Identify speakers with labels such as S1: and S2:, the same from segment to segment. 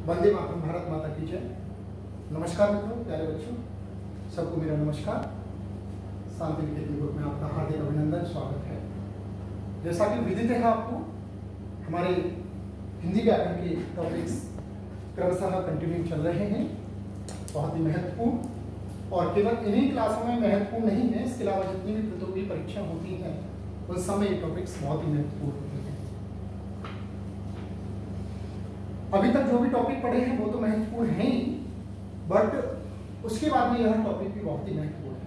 S1: वंदे मातरम, भारत माता की जय। नमस्कार मित्रों, प्यारे बच्चों, सबको मेरा नमस्कार। शांति निकेतन ग्रुप में आपका हार्दिक अभिनंदन, स्वागत है। जैसा कि विदित है आपको, हमारे हिंदी व्याकरण के टॉपिक्स क्रमशः कंटिन्यू चल रहे हैं, बहुत ही महत्वपूर्ण। और केवल इन्हीं क्लासों में महत्वपूर्ण नहीं है, इसके अलावा जितनी भी प्रतियोगी परीक्षा होती हैं उन समय ये टॉपिक्स बहुत ही महत्वपूर्ण होते हैं। अभी तक जो भी टॉपिक पढ़े हैं वो तो महत्वपूर्ण है ही, बट उसके बाद में यह टॉपिक भी बहुत ही महत्वपूर्ण है।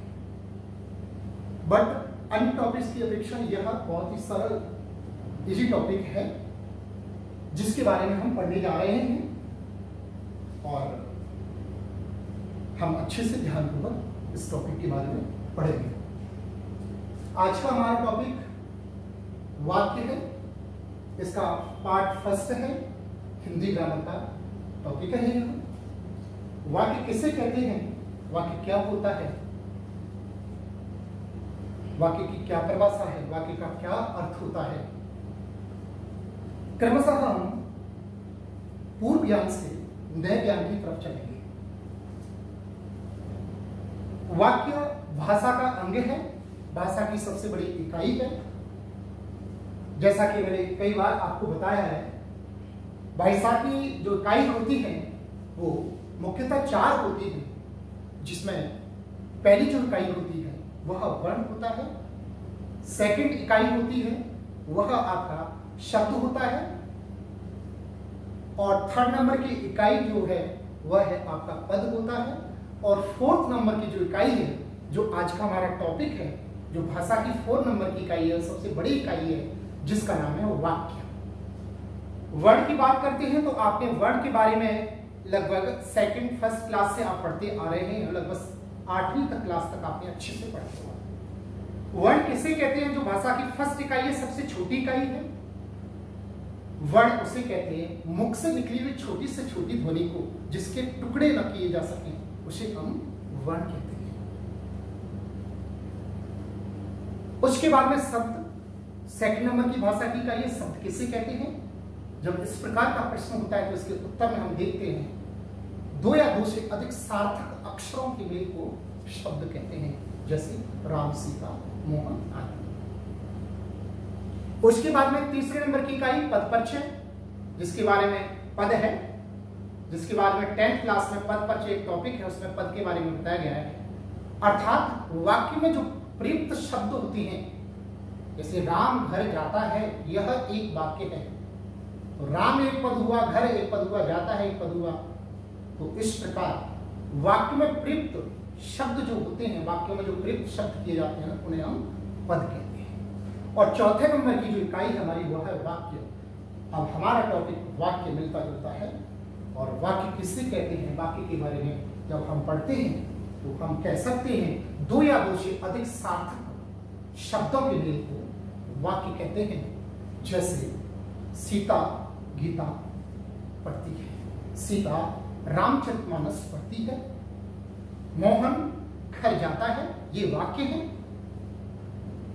S1: बट अन्य टॉपिक्स की अपेक्षा यह बहुत ही सरल इजी टॉपिक है जिसके बारे में हम पढ़ने जा रहे हैं और हम अच्छे से ध्यानपूर्वक इस टॉपिक के बारे में पढ़ेंगे। आज का हमारा टॉपिक वाक्य है। इसका पार्ट फर्स्ट है, हिंदी ग्रामर का टॉपिक है। वाक्य किसे कहते हैं, वाक्य क्या होता है, वाक्य की क्या परिभाषा है, वाक्य का क्या अर्थ होता है। क्रमशः हम पूर्व ज्ञान से नए ज्ञान की तरफ चलेंगे। वाक्य भाषा का अंग है, भाषा की सबसे बड़ी इकाई है। जैसा कि मैंने कई बार आपको बताया है, भाषा की जो इकाई होती है वो मुख्यतः 4 होती है, जिसमें पहली जो इकाई होती है वह वर्ण होता है, सेकंड इकाई होती है वह आपका शब्द होता है, और थर्ड नंबर की इकाई जो है वह है आपका पद होता है, और फोर्थ नंबर की जो इकाई है, जो आज का हमारा टॉपिक है, जो भाषा की 4 नंबर की इकाई है, सबसे बड़ी इकाई है, जिसका नाम है वाक्य। वर्ण की बात करते हैं तो आपने वर्ण के बारे में लगभग सेकंड फर्स्ट क्लास से आप पढ़ते आ रहे हैं, लगभग 8वीं तक क्लास तक आपने अच्छे से पढ़ते हुआ। वर्ण किसे कहते हैं, जो भाषा की फर्स्ट इकाई है, सबसे छोटी इकाई है। वर्ण उसे कहते हैं मुख से निकली हुई छोटी से छोटी ध्वनि को जिसके टुकड़े न किए जा सके, उसे हम वर्ण कहते हैं। उसके बाद में शब्द, सेकंड नंबर की भाषा की इकाई है। शब्द किसे कहते हैं, जब इस प्रकार का प्रश्न होता है तो इसके उत्तर में हम देखते हैं 2 या 2 से अधिक सार्थक अक्षरों के मेल को शब्द कहते हैं, जैसे राम, सीता, मोहन आदि। उसके बाद में तीसरे नंबर की इकाई पद परिचय, जिसके बारे में पद है, जिसके बाद में 10th क्लास में पद परिचय एक टॉपिक है, उसमें पद के बारे में बताया गया है। अर्थात वाक्य में जो प्रयुक्त शब्द होते हैं, जैसे राम घर जाता है, यह एक वाक्य है। तो राम एक पद हुआ, घर एक पद हुआ, जाता है एक पद हुआ। तो इस प्रकार वाक्य में प्रयुक्त शब्द जो होते हैं, वाक्यों में जो प्रयुक्त शब्द किए जाते हैं, उन्हें हम पद कहते हैं। और चौथे नंबर की जो इकाई हमारी वह है वाक्य। अब हमारा टॉपिक वाक्य मिलता जुलता है, और वाक्य किससे कहते हैं, वाक्य के बारे में जब हम पढ़ते हैं तो हम कह सकते हैं 2 या 2 से अधिक सार्थक शब्दों के मेल को वाक्य कहते हैं। जैसे सीता गीता पढ़ती है, सीता रामचरितमानस पढ़ती है, मोहन घर जाता है, ये वाक्य है।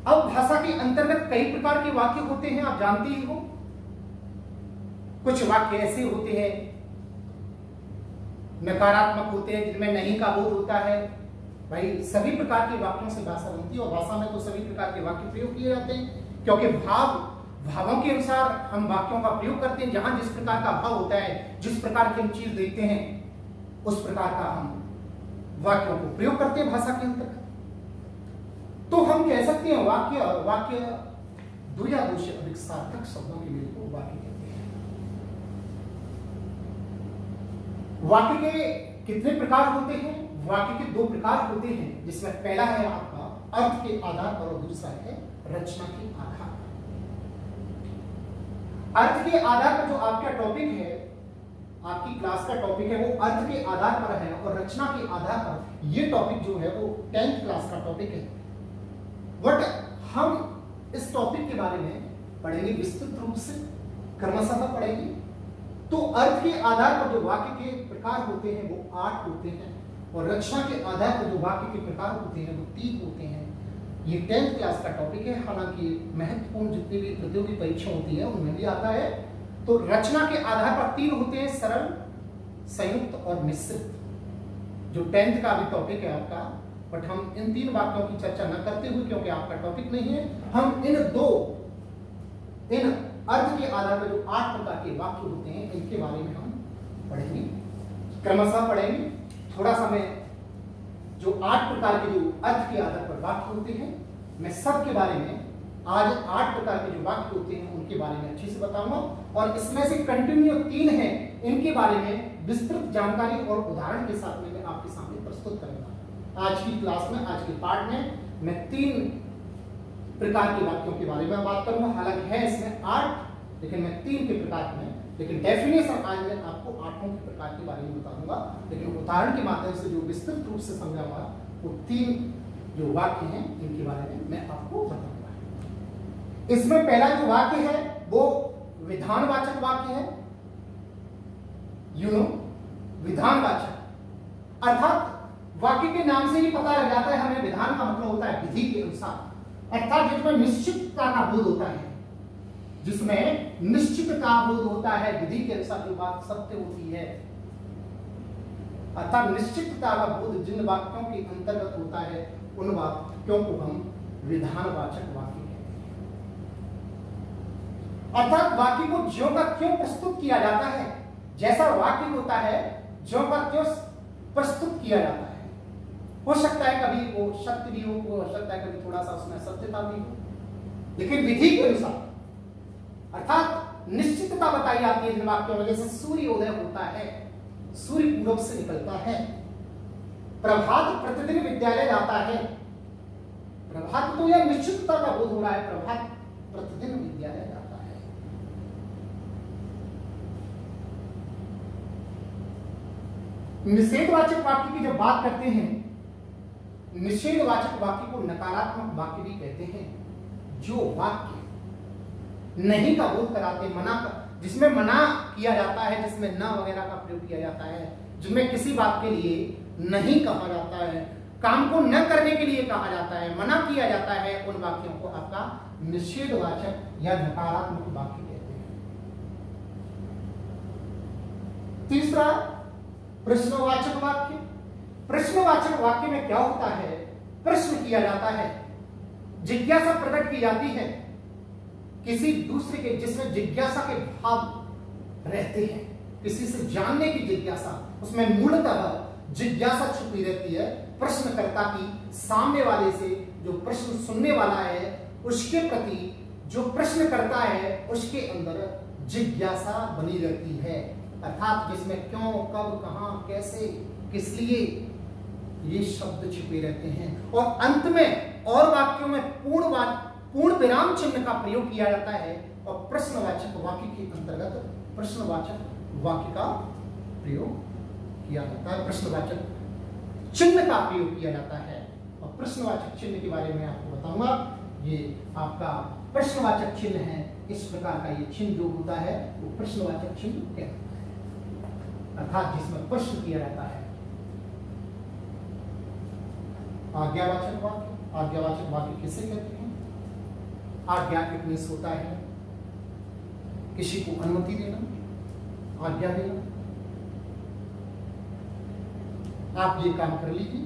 S1: अब भाषा के अंतर्गत कई प्रकार के वाक्य होते हैं, आप जानते ही हो। कुछ वाक्य ऐसे होते हैं नकारात्मक होते हैं, जिनमें नहीं का बोध होता है। भाई सभी प्रकार के वाक्यों से भाषा बनती है, और भाषा में तो सभी प्रकार के वाक्य प्रयोग किए जाते हैं, क्योंकि भावों के अनुसार हम वाक्यों का प्रयोग करते हैं। जहां जिस प्रकार का भाव होता है, जिस प्रकार की हम चीज देखते हैं, उस प्रकार का हम वाक्यों को प्रयोग करते हैं भाषा के अंतर्गत। तो हम कह सकते हैं वाक्य 2 या 2 से अधिक सार्थक शब्दों के मेल को वाक्य कहते हैं। वाक्य के कितने प्रकार होते हैं, वाक्य के 2 प्रकार होते हैं, जिसमें पहला है आपका अर्थ के आधार पर और दूसरा है रचना के आधार पर। अर्थ के आधार पर जो आपका टॉपिक है, आपकी क्लास का टॉपिक है, वो अर्थ के आधार पर है, और रचना के आधार पर ये टॉपिक जो है वो 10th क्लास का टॉपिक है। बट हम इस टॉपिक के बारे में पढ़ेंगे विस्तृत रूप से, क्रमशः पढ़ेंगे। तो अर्थ के आधार पर जो वाक्य के प्रकार होते हैं वो 8 होते हैं, और रचना के आधार पर जो वाक्य के प्रकार होते हैं वो 3 होते हैं। ये 10th क्लास का टॉपिक है, हालांकि महत्वपूर्ण जितनी भी प्रतियोगी परीक्षा होती है उनमें भी आता है। तो रचना के आधार पर 3 होते हैं, सरल, संयुक्त और मिश्रित, जो 10th का भी टॉपिक है आपका, बट हम इन 3 वाक्यों की चर्चा न करते हुए, क्योंकि आपका टॉपिक नहीं है, हम इन अर्थ के आधार पर जो 8 प्रकार के वाक्य होते हैं इनके बारे में हम पढ़ेंगे, क्रमशः पढ़ेंगे। थोड़ा सा मैं जो 8 प्रकार के जो अर्थ के आधार पर वाक्य होते हैं, मैं सबके बारे में आज 8 प्रकार के जो वाक्य होते हैं उनके बारे में अच्छे से बताऊंगा, और इसमें से कंटिन्यू 3 हैं, इनके बारे में विस्तृत जानकारी और उदाहरण के साथ में मैं आपके सामने प्रस्तुत करूंगा। आज की क्लास में, आज के पार्ट में मैं 3 प्रकार के वाक्यों के बारे में बात करूंगा। हालांकि है इसमें 8, लेकिन मैं 3 के प्रकार में, लेकिन डेफिनेशन आज मैं आपको 8 के प्रकार के बारे में बताऊंगा, लेकिन उदाहरण के माध्यम से जो विस्तृत रूप से समझाऊंगा वो 3 जो वाक्य हैं इनके बारे में मैं आपको बताऊंगा। इसमें पहला जो वाक्य है वो विधानवाचक वाक्य है। विधानवाचक अर्थात वाक्य के नाम से ही पता लग जाता है हमें, विधान का मतलब होता है विधि के अनुसार, अर्थात जिसमें निश्चितता का बोध होता है, जिसमें निश्चितता बोध होता है, विधि के अनुसार जो बात सत्य होती है, अर्थात निश्चितता का बोध जिन वाक्यों के अंतर्गत होता है उन वाक्यों को हम विधानवाचक वाक्य कहते हैं। अर्थात वाक्य को ज्यों का त्यों प्रस्तुत किया जाता है, जैसा वाक्य होता है ज्यों का त्यों प्रस्तुत किया जाता है। हो सकता है कभी वो सत्य भी हो सकता है कभी थोड़ा सा उसमें सत्यता भी हो, लेकिन विधि के अनुसार, अर्थात निश्चितता बताई जाती है जिन वाक्यों में। जैसे सूर्योदय होता है, सूर्य पूरब से निकलता है, प्रभात प्रतिदिन विद्यालय जाता है, प्रभात तो यह निश्चितता का बोध हो रहा है, प्रभात प्रतिदिन विद्यालय जाता है। निषेधवाचक वाक्य की जब बात करते हैं, निषेधवाचक वाक्य को नकारात्मक वाक्य भी कहते हैं। जो वाक्य नहीं का बोध कराते, जिसमें मना किया जाता है, जिसमें न वगैरह का प्रयोग किया जाता है, जिसमें किसी बात के लिए नहीं कहा जाता है, काम को न करने के लिए कहा जाता है, मना किया जाता है, उन वाक्यों को आपका निषेधवाचक या नकारात्मक वाक्य कहते हैं। तीसरा प्रश्नवाचक वाक्य। प्रश्नवाचक वाक्य में क्या होता है, प्रश्न किया जाता है, जिज्ञासा प्रकट की जाती है किसी दूसरे के, जिसमें जिज्ञासा के भाव रहते हैं, किसी से जानने की जिज्ञासा, उसमें मूलतः जिज्ञासा छुपी रहती है। प्रश्नकर्ता की सामने वाले से, जो प्रश्न सुनने वाला है उसके प्रति जो प्रश्न करता है उसके अंदर जिज्ञासा बनी रहती है, अर्थात जिसमें क्यों, कब, कहां, कैसे, किस लिए, ये शब्द छिपे रहते हैं। और अंत में और वाक्यों में पूर्ण विराम चिन्ह का प्रयोग किया जाता है, और प्रश्नवाचक वाक्य के अंतर्गत प्रश्नवाचक वाक्य का प्रयोग किया जाता है, प्रश्नवाचक चिन्ह का प्रयोग किया जाता है। और प्रश्नवाचक चिन्ह के बारे में आपको बताऊंगा। ये आपका प्रश्नवाचक चिन्ह है, इस प्रकार का ये चिन्ह जो होता है वो प्रश्नवाचक चिन्ह कहलाता है, अर्थात जिसमें प्रश्न किया जाता है। आज्ञावाचक वाक्य। आज्ञावाचक वाक्य किसे कहते हैं? आज्ञा इट मीन्स होता है किसी को अनुमति देना, आज्ञा देना, आप ये काम कर लीजिए,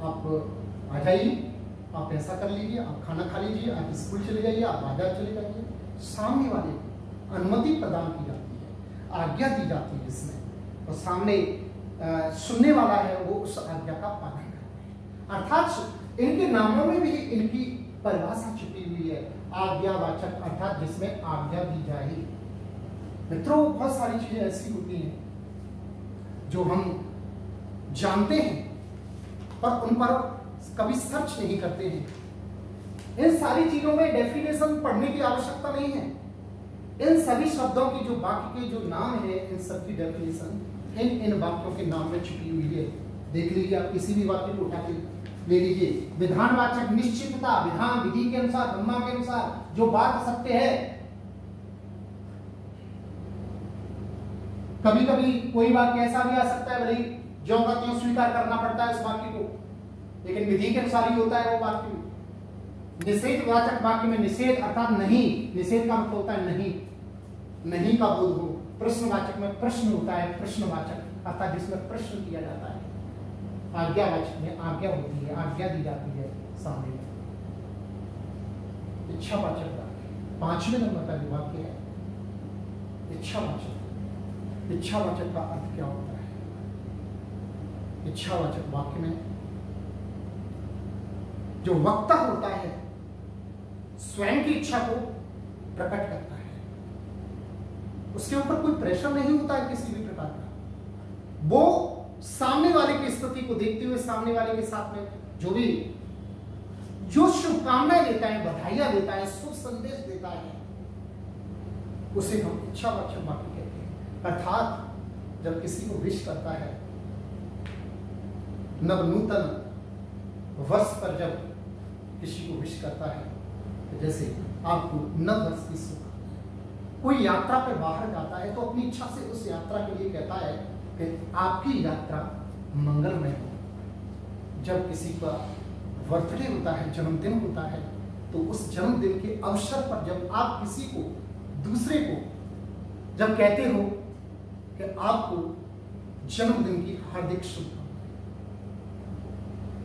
S1: आप आ जाइए, आप ऐसा कर लीजिए, आप खाना खा लीजिए, आप स्कूल चले जाइए, आप बाजार चले जाइए। सामने वाले को अनुमति प्रदान की जाती है, आज्ञा दी जाती है जिसमें, और सामने सुनने वाला है वो उस आज्ञा का पालन करते हैं। अर्थात इनके नामों में भी इनकी परिभाषा छुपी हुई है, आज्ञावाचक, अर्थात जिसमें आज्ञा दी जाए। मित्रों, बहुत सारी चीजें ऐसी होती हैं जो हम जानते हैं पर उन पर कभी सर्च नहीं करते हैं। इन सारी चीजों में डेफिनेशन पढ़ने की आवश्यकता नहीं है। इन सभी शब्दों की जो वाक्य के जो नाम है, इन सबकी डेफिनेशन इन वाक्यों के नाम में छुपी हुई है। देख लीजिए, आप किसी भी वाक्य को उठा के ले लीजिए। विधानवाचक निश्चितता, विधान विधि के अनुसार, ब्रह्मा के अनुसार जो बात सत्य है। कभी कभी कोई वाक्य ऐसा भी आ सकता है, भले ज्यों का त्यों स्वीकार करना पड़ता है उस वाक्य को, लेकिन विधि के अनुसार ही होता है वो वाक्य। निषेधवाचक वाक्य में निषेध अर्थात नहीं, निषेध का मतलब होता है नहीं, नहीं का बोध हो, प्रश्नवाचक में प्रश्न होता है, प्रश्नवाचक अर्थात जिसमें प्रश्न किया जाता है। आज्ञावाचक में आज्ञा होती है, आज्ञा दी जाती है सामने में। इच्छावाचक वाक्य 5वें नंबर का वाक्य है इच्छावाचक। इच्छावाचक का अर्थ क्या होता है? इच्छावाचक वाक्य में जो वक्ता होता है स्वयं की इच्छा को प्रकट करता है, उसके ऊपर कोई प्रेशर नहीं होता है किसी भी प्रकार का। वो सामने वाले की स्थिति को देखते हुए सामने वाले के साथ में जो शुभकामनाएं देता है, बधाइयां देता है, शुभ संदेश देता है, उसे हम इच्छावाचक वाक्य कहते हैं। अर्थात जब किसी को विश करता है, नवनूतन वर्ष पर जब किसी को विश करता है, तो जैसे आपको नव वर्ष की शुभकामनाएं। कोई यात्रा पर बाहर जाता है तो अपनी इच्छा से उस यात्रा के लिए कहता है कि आपकी यात्रा मंगलमय हो। जब किसी का बर्थडे होता है, जन्मदिन होता है, तो उस जन्मदिन के अवसर पर जब आप किसी को, दूसरे को जब कहते हो कि आपको जन्मदिन की हार्दिक शुभकामनाएं,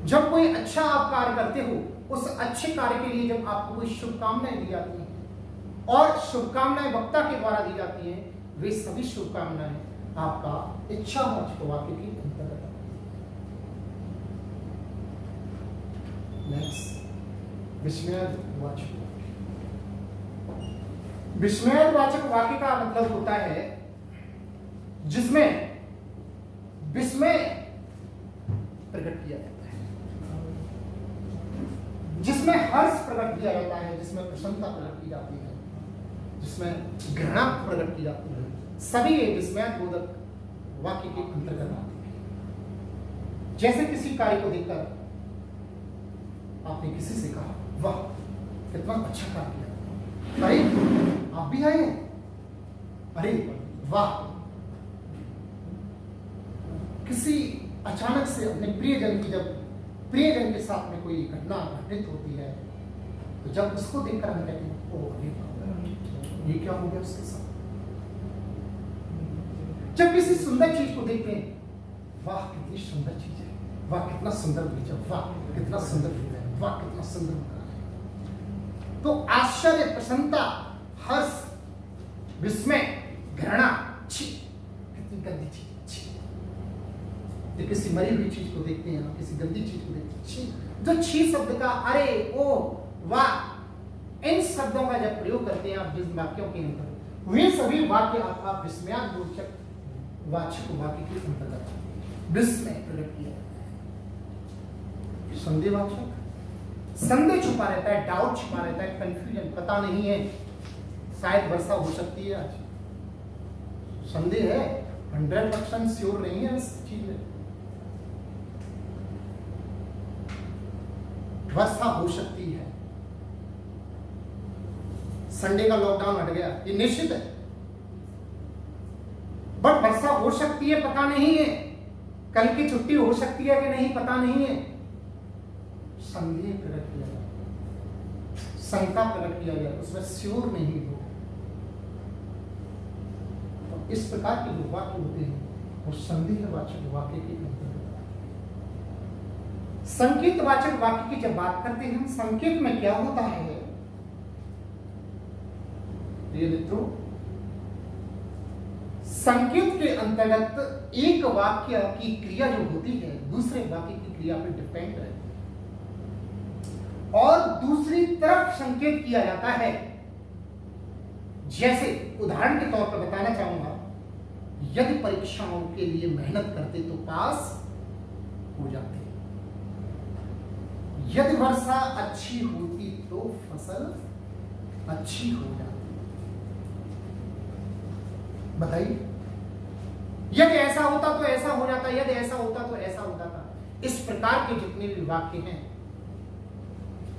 S1: जब कोई अच्छा आप कार्य करते हो, उस अच्छे कार्य के लिए जब आपको कोई शुभकामनाएं दी जाती हैं और शुभकामनाएं वक्ता के द्वारा दी जाती हैं, वे सभी शुभकामनाएं आपका इच्छावाचक वाक्य की अंतर्गत। नेक्स्ट, विस्मयवाचक वाक्य। विस्मयवाचक वाक्य का मतलब होता है जिसमें विस्मय प्रकट किया जाता है, जिसमें हर्ष प्रकट किया जाता है, जिसमें प्रसन्नता प्रकट की जाती है, जिसमें घृणा प्रकट की जाती है, सभी विस्मयबोधक वाक्य के अंतर्गत आते हैं। जैसे किसी कार्य को देखकर आपने किसी से कहा, वाह कितना अच्छा कार्य किया, अरे आप भी आए, अरे वाह। किसी अचानक से अपने प्रियजन की, जब प्रियजन के साथ में कोई घटना घटित होती है, तो जब उसको देखकर हम कहते हैं, ओ अरे ये क्या हो गया उसके साथ। जब किसी सुंदर चीज को देखते हैं, वाह कितनी सुंदर चीज है, वाह कितना सुंदर बीज है, वाह कितना सुंदर फूल है, वाह कितना सुंदर मकान है। तो आश्चर्य, प्रसन्नता, हर्ष, विस्मय, घृणा, छी कितनी गंदी चीज, छी। किसी मरी हुई चीज को देखते हैं, किसी गंदी चीज को देखते हैं, छी। जो छी शब्द का, अरे, ओ, वाह, इन शब्दों का जब प्रयोग करते हैं आप जिस वाक्यों के अंदर, वे सभी वाक्य आपका विस्मयवाचक वाचक वाक्य के अंतर्गत विस्मय प्रकट किया जाता है। संदेहवाचक, संदेह छुपा रहता है, डाउट छुपा रहता है, कंफ्यूजन, पता नहीं है, शायद वर्षा हो सकती है आज, संदेह है, 100% श्योर नहीं है इस चीज में, वर्षा हो सकती है, संडे का लॉकडाउन हट गया, ये निश्चित है, बट वर्षा हो सकती है, पता नहीं है, कल की छुट्टी हो सकती है कि नहीं, पता नहीं है। संदेह प्रकट किया गया, शंका प्रकट किया गया, उसमें श्योर नहीं हो। तो इस प्रकार के जो वाक्य होते हैं वो संदेहवाचक वाक्य के अंतर्गत आते हैं। संकेतवाचक वाक्य की जब बात करते हैं, संकेत में क्या होता है प्रिय मित्रों, संकेत के अंतर्गत एक वाक्य की क्रिया जो होती है दूसरे वाक्य की क्रिया पर डिपेंड रहती है और दूसरी तरफ संकेत किया जाता है। जैसे उदाहरण के तौर पर बताना चाहूंगा, यदि परीक्षाओं के लिए मेहनत करते तो पास हो जाते, यदि वर्षा अच्छी होती तो फसल अच्छी हो जाती। बताइए, यदि ऐसा होता तो ऐसा हो जाता, यदि ऐसा होता तो ऐसा हो जाता। इस प्रकार के जितने भी वाक्य हैं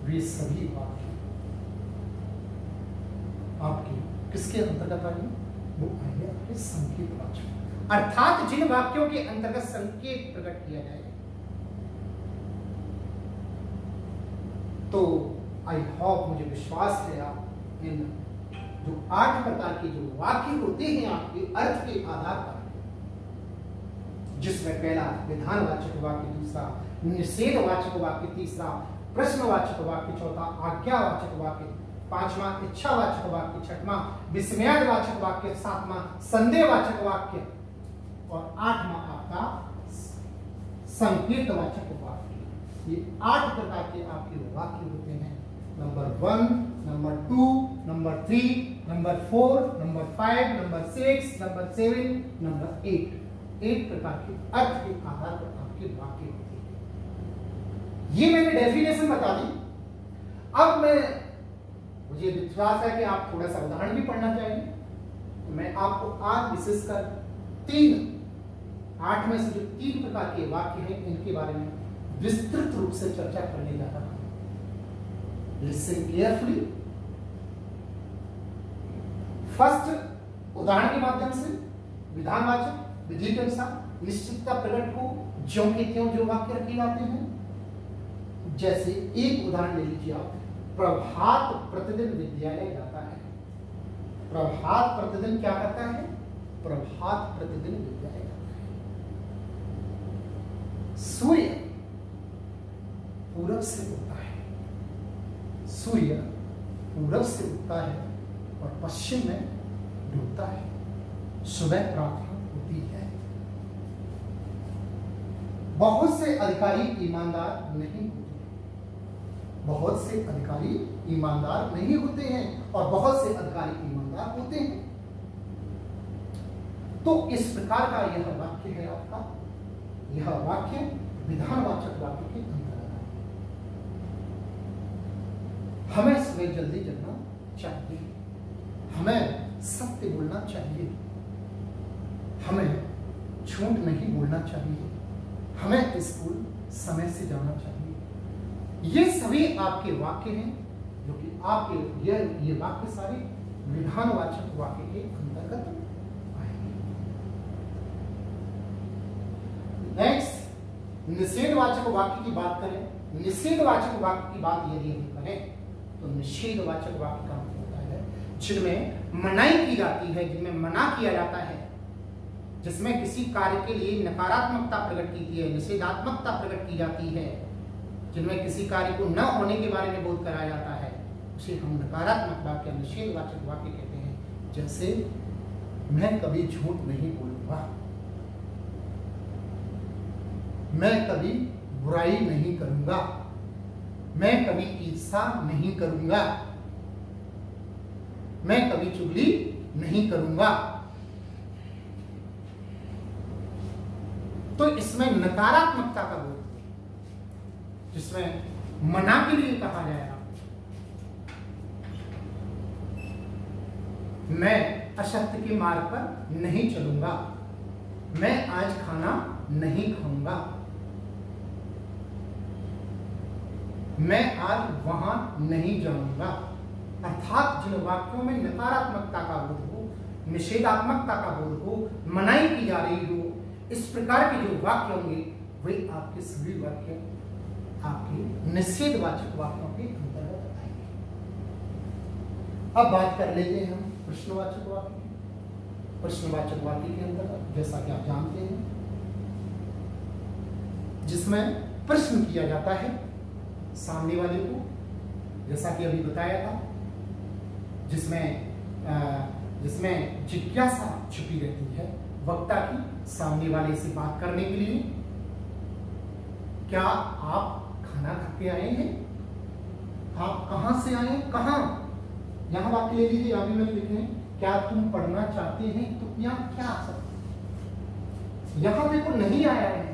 S1: वे सभी वाक्य आपके किसके अंतर्गत आएंगे? वो आएंगे आपके संकेतवाचक, अर्थात जिन वाक्यों के अंतर्गत संकेत प्रकट किया जाए। तो आई होप, मुझे विश्वास है आप इन जो 8 प्रकार के जो वाक्य होते हैं आपके अर्थ के आधार पर, जिसमें पहला विधानवाचक वाक्य, दूसरा निषेधवाचक वाक्य, तीसरा प्रश्नवाचक वाक्य, चौथा आज्ञावाचक वाक्य, पांचवा इच्छावाचक वाक्य, छठवां विस्मयावाचक वाक्य, सातवां संदेहवाचक वाक्य और आठवां आपका संकेतवाचक वाक्य। ये 8 प्रकार के आपके वाक्य होते हैं। Number 1, number 2, number 3, number 4, number 5, number 6, number 7, number 8 प्रकार के अर्थ के आधार पर आपके वाक्य होते हैं। ये मैंने डेफिनेशन बता दी। अब मुझे विश्वास है कि आप थोड़ा सा उदाहरण भी पढ़ना चाहिए, तो मैं आपको आज विशेषकर 8 में से जो 3 प्रकार के वाक्य हैं इनके बारे में विस्तृत रूप से चर्चा करने जा रहा हूं। Listen carefully. फर्स्ट, उदाहरण के माध्यम से विधानवाचक विधि के अनुसार निश्चितता प्रकट हो ज्यों के त्यों जो वाक्य रखे जाते हैं। जैसे एक उदाहरण ले लीजिए आप, प्रभात प्रतिदिन विद्यालय जाता है। प्रभात प्रतिदिन क्या करता है? प्रभात प्रतिदिन विद्यालय जाता है। सूर्य पूरब से उगता है। सूर्य पूरब से उगता है और पश्चिम में डूबता है। सुबह प्रार्थना होती है। बहुत से अधिकारी ईमानदार नहीं होते। बहुत से अधिकारी ईमानदार नहीं होते हैं और बहुत से अधिकारी ईमानदार होते हैं। तो इस प्रकार का यह वाक्य है आपका। यह वाक्य विधानवाचक वाक्य के अंतर्गत है। हमें सुबह जल्दी जगना चाहिए। हमें सत्य बोलना चाहिए। हमें झूठ नहीं बोलना चाहिए। हमें स्कूल समय से जाना चाहिए। ये सभी आपके वाक्य हैं जो कि आपके ये वाक्य सारे विधानवाचक वाक्य के अंतर्गत आएंगे। नेक्स्ट, निषेधवाचक वाक्य की बात करें। निषेधवाचक वाक्य की बात यदि हम करें तो निषेधवाचक वाक्य का मतलब होता है जिनमें मनाही की जाती है, जिनमें मना किया जाता है, जिसमें किसी कार्य के लिए नकारात्मकता प्रकट की है, निषेधात्मकता प्रकट की जाती है, जिनमें किसी कार्य को न होने के बारे में बोध कराया जाता है, उसे हम नकारात्मक वाक्य, निषेधवाचक वाक्य कहते हैं। जैसे मैं कभी झूठ नहीं बोलूंगा, मैं कभी बुराई नहीं करूंगा, मैं कभी ईर्ष्या नहीं करूंगा, मैं कभी चुगली नहीं करूंगा। तो इसमें नकारात्मकता का बोध, जिसमें मना के लिए कहा जाएगा, मैं असत्य के मार्ग पर नहीं चलूंगा, मैं आज खाना नहीं खाऊंगा, मैं आज वहां नहीं जाऊंगा। अर्थात जिन वाक्यों में नकारात्मकता का बोध हो, निषेधात्मकता का बोध हो, मनाही की जा रही हो, इस प्रकार के जो वाक्य होंगे वे आपके सभी वाक्य आपके निषेधवाचक वाक्यों के अंतर्गत आएंगे। अब बात कर लेते हैं हम प्रश्नवाचक वाक्य की। प्रश्नवाचक वाक्य के अंतर्गत जैसा कि आप जानते हैं, जिसमें प्रश्न किया जाता है सामने वाले को, जैसा कि अभी बताया था, जिसमें जिज्ञासा छुपी रहती है वक्ता की सामने वाले से बात करने के लिए। क्या आप खाना खा के आए हैं? आप कहां से आए? कहां? यहां वाक्य ले लीजिए, यहां भी मैंने लिखे हैं, क्या तुम पढ़ना चाहते हैं? तो यहाँ क्या आ सकता है? यहां देखो नहीं आया है।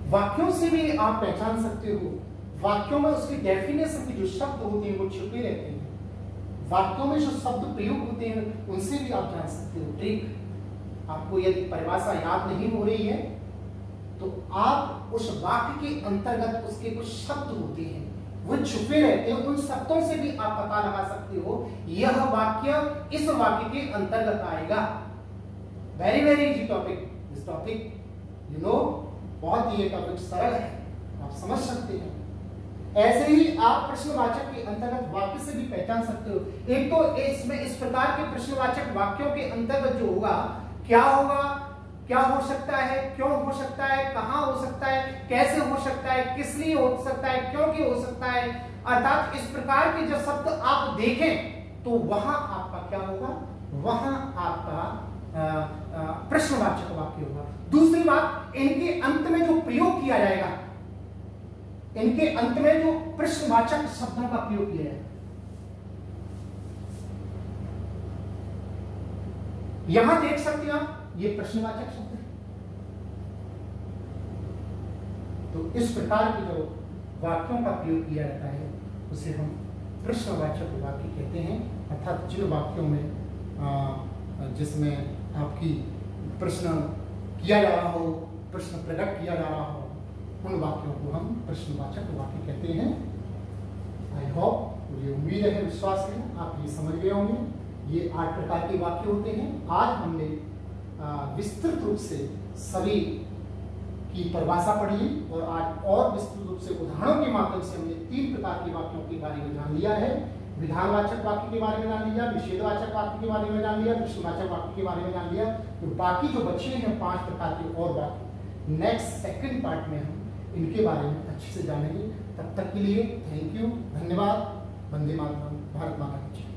S1: वाक्यों से भी आप पहचान सकते हो। वाक्यों में उसकी डेफिनेशन के जो शब्द होते हैं वो छुपे रहते हैं। वाक्यों में जो शब्द प्रयोग होते हैं उनसे भी आप जान सकते हो। ट्रिक, आपको यदि परिभाषा याद नहीं हो रही है तो आप उस वाक्य के अंतर्गत उसके कुछ शब्द होते हैं वो छुपे रहते हैं, उन शब्दों से भी आप पता लगा सकते हो यह वाक्य इस वाक्य के अंतर्गत आएगा। Very very easy topic. This topic बहुत ही ये टॉपिक सरल है, आप समझ सकते हैं। ऐसे ही आप प्रश्नवाचक के अंतर्गत वाक्य से भी पहचान सकते हो। एक तो इसमें इस प्रकार के प्रश्नवाचक वाक्यों के अंतर्गत जो होगा, क्या होगा, क्या हो सकता है, क्यों हो सकता है, कहां हो सकता है, कैसे हो सकता है, किस लिए हो सकता है, क्योंकि हो सकता है, अर्थात इस प्रकार के जब शब्द आप देखें तो वहां आपका क्या होगा, वहां आपका प्रश्नवाचक वाक्य होगा। दूसरी बात, इनके अंत में जो प्रयोग किया जाएगा, इनके अंत में जो प्रश्नवाचक शब्दों का प्रयोग किया जाएगा, यहां देख सकते हैं आप, ये प्रश्नवाचक शब्द है। तो इस प्रकार के जो वाक्यों का प्रयोग किया जाता है उसे हम प्रश्नवाचक वाक्य कहते हैं। अर्थात जिन वाक्यों में जिसमें आपकी प्रश्न किया जा रहा हो, प्रश्न प्रकट किया जा रहा हो, उन वाक्यों को हम प्रश्नवाचक वाक्य कहते हैं। आई होप, मुझे उम्मीद है, विश्वास है आप ये समझ गए होंगे। ये 8 प्रकार के वाक्य होते हैं। आज हमने विस्तृत रूप से सभी की परिभाषा पढ़ी और आज और विस्तृत रूप से उदाहरणों के माध्यम से हमने 3 प्रकार के वाक्यों के बारे में जान लिया है। विधानवाचक वाक्य के बारे में जान लिया, निषेधवाचक वाक्य के बारे में जान लिया, प्रश्नवाचक वाक्य के बारे में जान लिया। तो बाकी जो बचे हैं 5 प्रकार के और वाक्य, नेक्स्ट सेकंड पार्ट में हम इनके बारे में अच्छे से जानेंगे। तब तक के लिए थैंक यू, धन्यवाद। वंदे मातरम, भारत माता की जय।